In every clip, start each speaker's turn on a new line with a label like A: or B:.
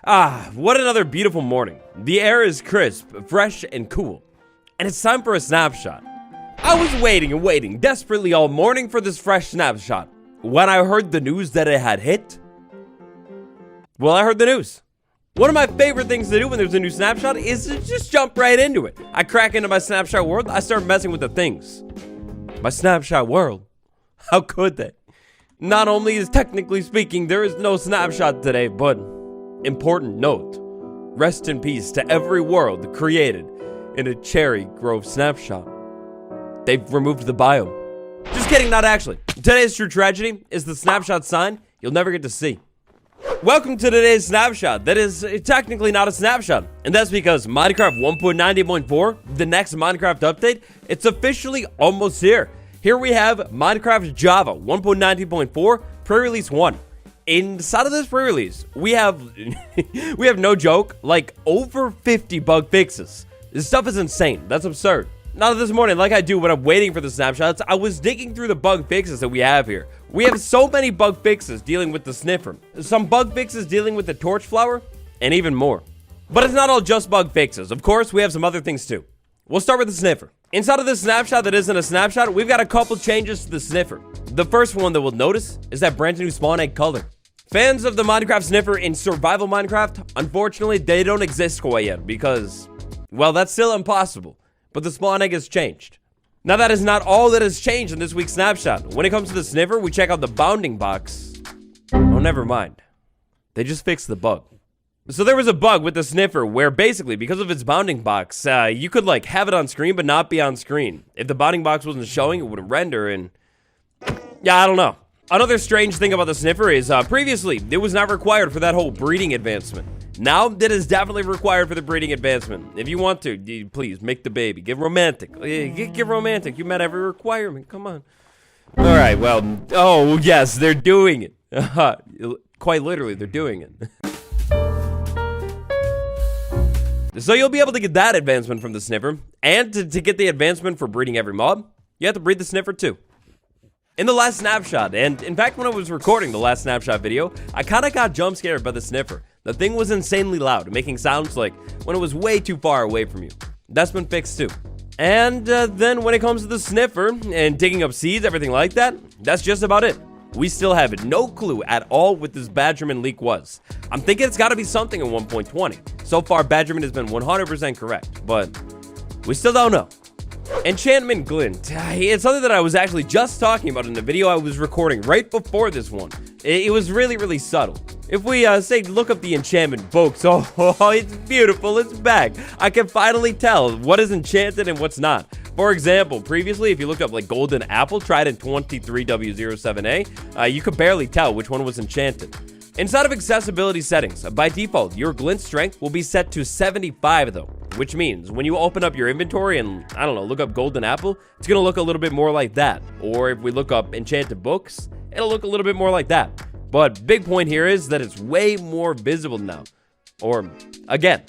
A: What another beautiful morning. The air is crisp, fresh, and cool. And it's time for a snapshot. I was waiting and waiting desperately all morning for this fresh snapshot. When I heard the news that it had hit, well, I heard the news. One of my favorite things to do when there's a new snapshot is to just jump right into it. I crack into my snapshot world, I start messing with the things. My snapshot world? How could they? Not only is technically speaking there is no snapshot today, but important note, rest in peace to every world created in a cherry grove snapshot. They've removed the biome. Just kidding, not actually. Today's true tragedy is the snapshot sign you'll never get to see. Welcome to today's snapshot that is technically not a snapshot, and that's because Minecraft 1.90.4, the next Minecraft update, it's officially almost here. Here we have Minecraft Java 1.90.4 pre-release 1. Inside of this pre-release, we have no joke, like over 50 bug fixes. This stuff is insane. That's absurd. Now this morning, like I do when I'm waiting for the snapshots, I was digging through the bug fixes that we have here. We have so many bug fixes dealing with the sniffer, some bug fixes dealing with the torch flower, and even more. But it's not all just bug fixes. Of course, we have some other things too. We'll start with the sniffer. Inside of this snapshot that isn't a snapshot, we've got a couple changes to the sniffer. The first one that we'll notice is that brand new spawn egg color. Fans of the Minecraft sniffer in survival Minecraft, unfortunately, they don't exist quite yet because, well, that's still impossible. But the spawn egg has changed. Now that is not all that has changed in this week's snapshot. When it comes to the sniffer, we check out the bounding box. Oh, never mind. They just fixed the bug. So there was a bug with the sniffer where basically, because of its bounding box, you could like have it on screen but not be on screen. If the bounding box wasn't showing, it wouldn't render, and yeah, I don't know. Another strange thing about the sniffer is previously, it was not required for that whole breeding advancement. Now, that is definitely required for the breeding advancement. If you want to, please, make the baby. Get romantic. Get romantic. You met every requirement. Come on. All right, well, oh, yes, they're doing it. Quite literally, they're doing it. So you'll be able to get that advancement from the sniffer. And to get the advancement for breeding every mob, you have to breed the sniffer too. In the last snapshot, and in fact when I was recording the last snapshot video, I kind of got jump scared by the sniffer. The thing was insanely loud, making sounds like when it was way too far away from you. That's been fixed too. And then when it comes to the sniffer and digging up seeds, everything like that, that's just about it. We still have no clue at all what this Badgerman leak was. I'm thinking it's got to be something in 1.20. So far, Badgerman has been 100% correct, but we still don't know. Enchantment glint. It's something that I was actually just talking about in the video I was recording right before this one. It was really subtle. If we say look up the enchantment books, oh, it's beautiful, it's back. I can finally tell what is enchanted and what's not. For example, previously, if you looked up like golden apple, Trident 23W07A, you could barely tell which one was enchanted. Inside of accessibility settings, by default, your glint strength will be set to 75 though, which means when you open up your inventory and, I don't know, look up golden apple, it's gonna look a little bit more like that. Or if we look up enchanted books, it'll look a little bit more like that. But big point here is that it's way more visible now. Or, again,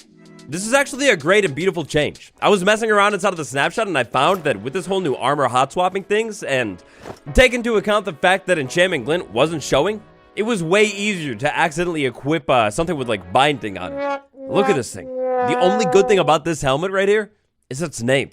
A: this is actually a great and beautiful change. I was messing around inside of the snapshot and I found that with this whole new armor hot swapping things and take into account the fact that enchantment glint wasn't showing, it was way easier to accidentally equip something with like binding on it. Look at this thing. The only good thing about this helmet right here is its name.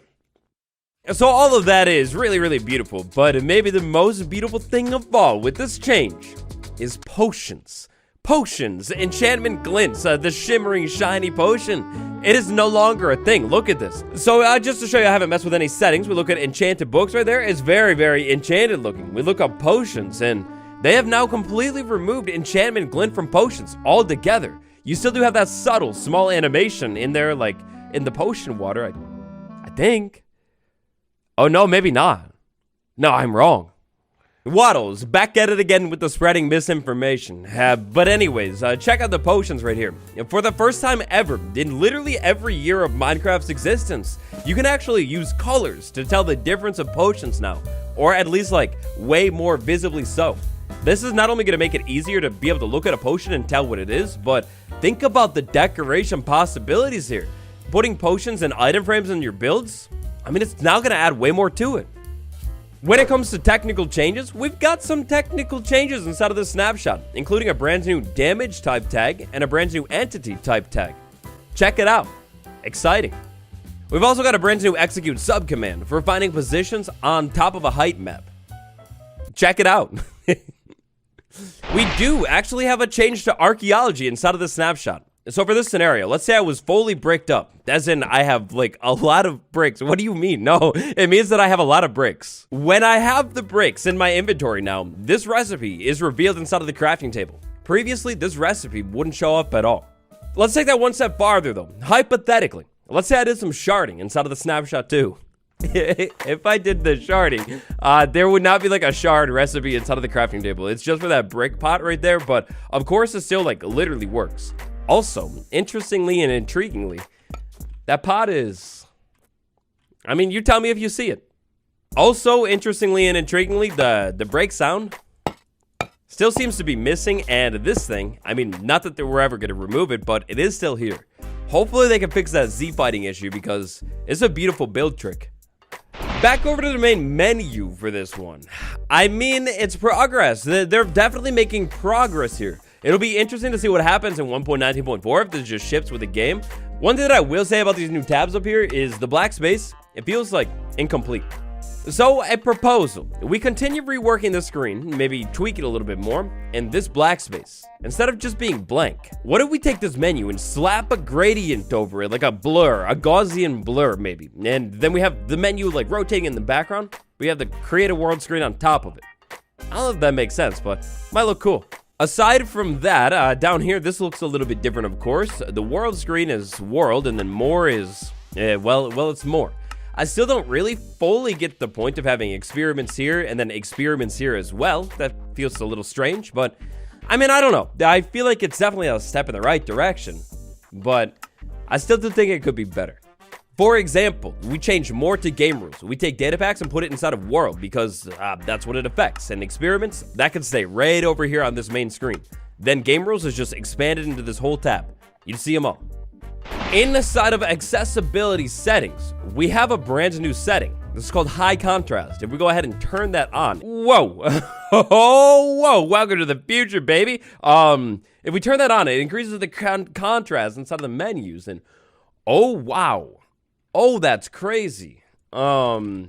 A: So all of that is really beautiful, but maybe the most beautiful thing of all with this change is potions. Potions, enchantment glints, the shimmering shiny potion. It is no longer a thing. Look at this. So just to show you I haven't messed with any settings, we look at enchanted books right there. It's very enchanted looking. We look up potions and they have now completely removed enchantment glint from potions altogether. You still do have that subtle small animation in there, like in the potion water, I think. Oh no, maybe not. No, I'm wrong. Waddles, back at it again with the spreading misinformation. But anyways, check out the potions right here. For the first time ever, in literally every year of Minecraft's existence, you can actually use colors to tell the difference of potions now. Or at least like way more visibly so. This is not only going to make it easier to be able to look at a potion and tell what it is, but think about the decoration possibilities here. Putting potions and item frames in your builds, I mean, it's now going to add way more to it. When it comes to technical changes, we've got some technical changes inside of this snapshot, including a brand new damage type tag and a brand new entity type tag. Check it out. Exciting. We've also got a brand new execute subcommand for finding positions on top of a height map. Check it out. We do actually have a change to archaeology inside of the snapshot. So for this scenario, let's say I was fully bricked up, as in I have like a lot of bricks. What do you mean? No, it means that I have a lot of bricks. When I have the bricks in my inventory now, this recipe is revealed inside of the crafting table. Previously, this recipe wouldn't show up at all. Let's take that one step farther though. Hypothetically, let's say I did some sharding inside of the snapshot too. If I did the sharding, there would not be like a shard recipe inside of the crafting table. It's just for that brick pot right there, but of course it still like literally works. Also, interestingly and intriguingly, that pot is, I mean, you tell me if you see it. Also, interestingly and intriguingly, the break sound still seems to be missing, and this thing, I mean, not that they were ever going to remove it, but it is still here. Hopefully they can fix that Z fighting issue because it's a beautiful build trick. Back over to the main menu for this one. I mean, it's progress. They're definitely making progress here. It'll be interesting to see what happens in 1.19.4 if this just ships with the game. One thing that I will say about these new tabs up here is the black space. It feels like incomplete. So, a proposal. We continue reworking the screen, maybe tweak it a little bit more, and this black space, instead of just being blank, what if we take this menu and slap a gradient over it, like a blur, a Gaussian blur maybe, and then we have the menu like rotating in the background, we have the create a world screen on top of it. I don't know if that makes sense, but might look cool. Aside from that, down here, this looks a little bit different, of course. The world screen is world, and then more is, well, it's more. I still don't really fully get the point of having experiments here and then experiments here as well. That feels a little strange, but I mean, I don't know. I feel like it's definitely a step in the right direction, but I still do think it could be better. For example, we change more to game rules. We take data packs and put it inside of world because that's what it affects. And experiments, that can stay right over here on this main screen. Then game rules is just expanded into this whole tab. You see them all. Inside of accessibility settings, we have a brand new setting. This is called high contrast. If we go ahead and turn that on, whoa, oh, whoa, welcome to the future, baby. If we turn that on, it increases the contrast inside of the menus, and oh, wow. Oh, that's crazy. I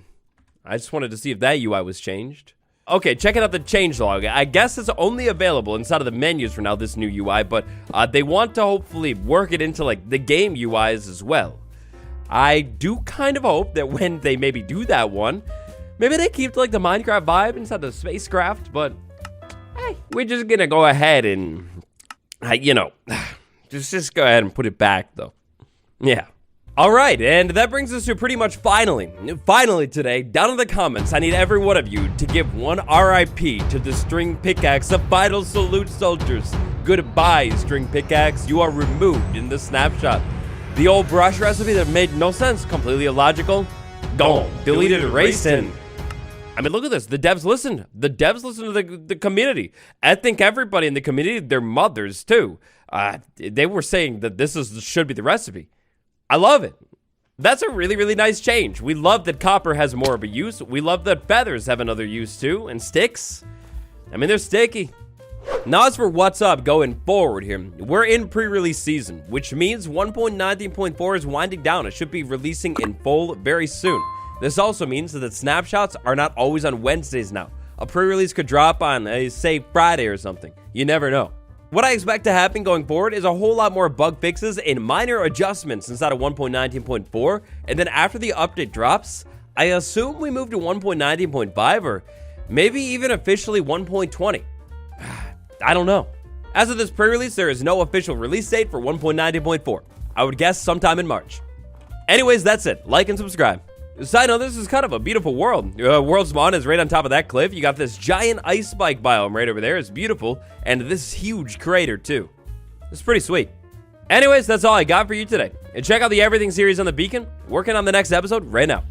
A: just wanted to see if that UI was changed. Okay, checking out the changelog. I guess it's only available inside of the menus for now, this new UI, but they want to hopefully work it into like the game UIs as well. I do kind of hope that when they maybe do that one, maybe they keep like the Minecraft vibe inside the spacecraft, but hey, we're just gonna go ahead and, just go ahead and put it back though. Yeah. All right, and that brings us to pretty much finally today, down in the comments, I need every one of you to give one RIP to the string pickaxe, the vital salute soldiers. Goodbye, string pickaxe, you are removed in the snapshot. The old brush recipe that made no sense, completely illogical, gone, deleted, erased, and I mean, look at this, the devs listened. The devs listened to the community. I think everybody in the community, their mothers too, they were saying that this should be the recipe. I love it. That's a really, really nice change. We love that copper has more of a use. We love that feathers have another use too. And sticks. I mean, they're sticky. Now, as for what's up going forward here, we're in pre-release season, which means 1.19.4 is winding down. It should be releasing in full very soon. This also means that snapshots are not always on Wednesdays now. A pre-release could drop on, say, Friday or something. You never know. What I expect to happen going forward is a whole lot more bug fixes and minor adjustments inside of 1.19.4, and then after the update drops, I assume we move to 1.19.5 or maybe even officially 1.20. I don't know. As of this pre-release, there is no official release date for 1.19.4. I would guess sometime in March. Anyways, that's it. Like and subscribe. Side note, this is kind of a beautiful world. World spawn is right on top of that cliff. You got this giant ice spike biome right over there. It's beautiful. And this huge crater, too. It's pretty sweet. Anyways, that's all I got for you today. And check out the Everything series on the Beacon. Working on the next episode right now.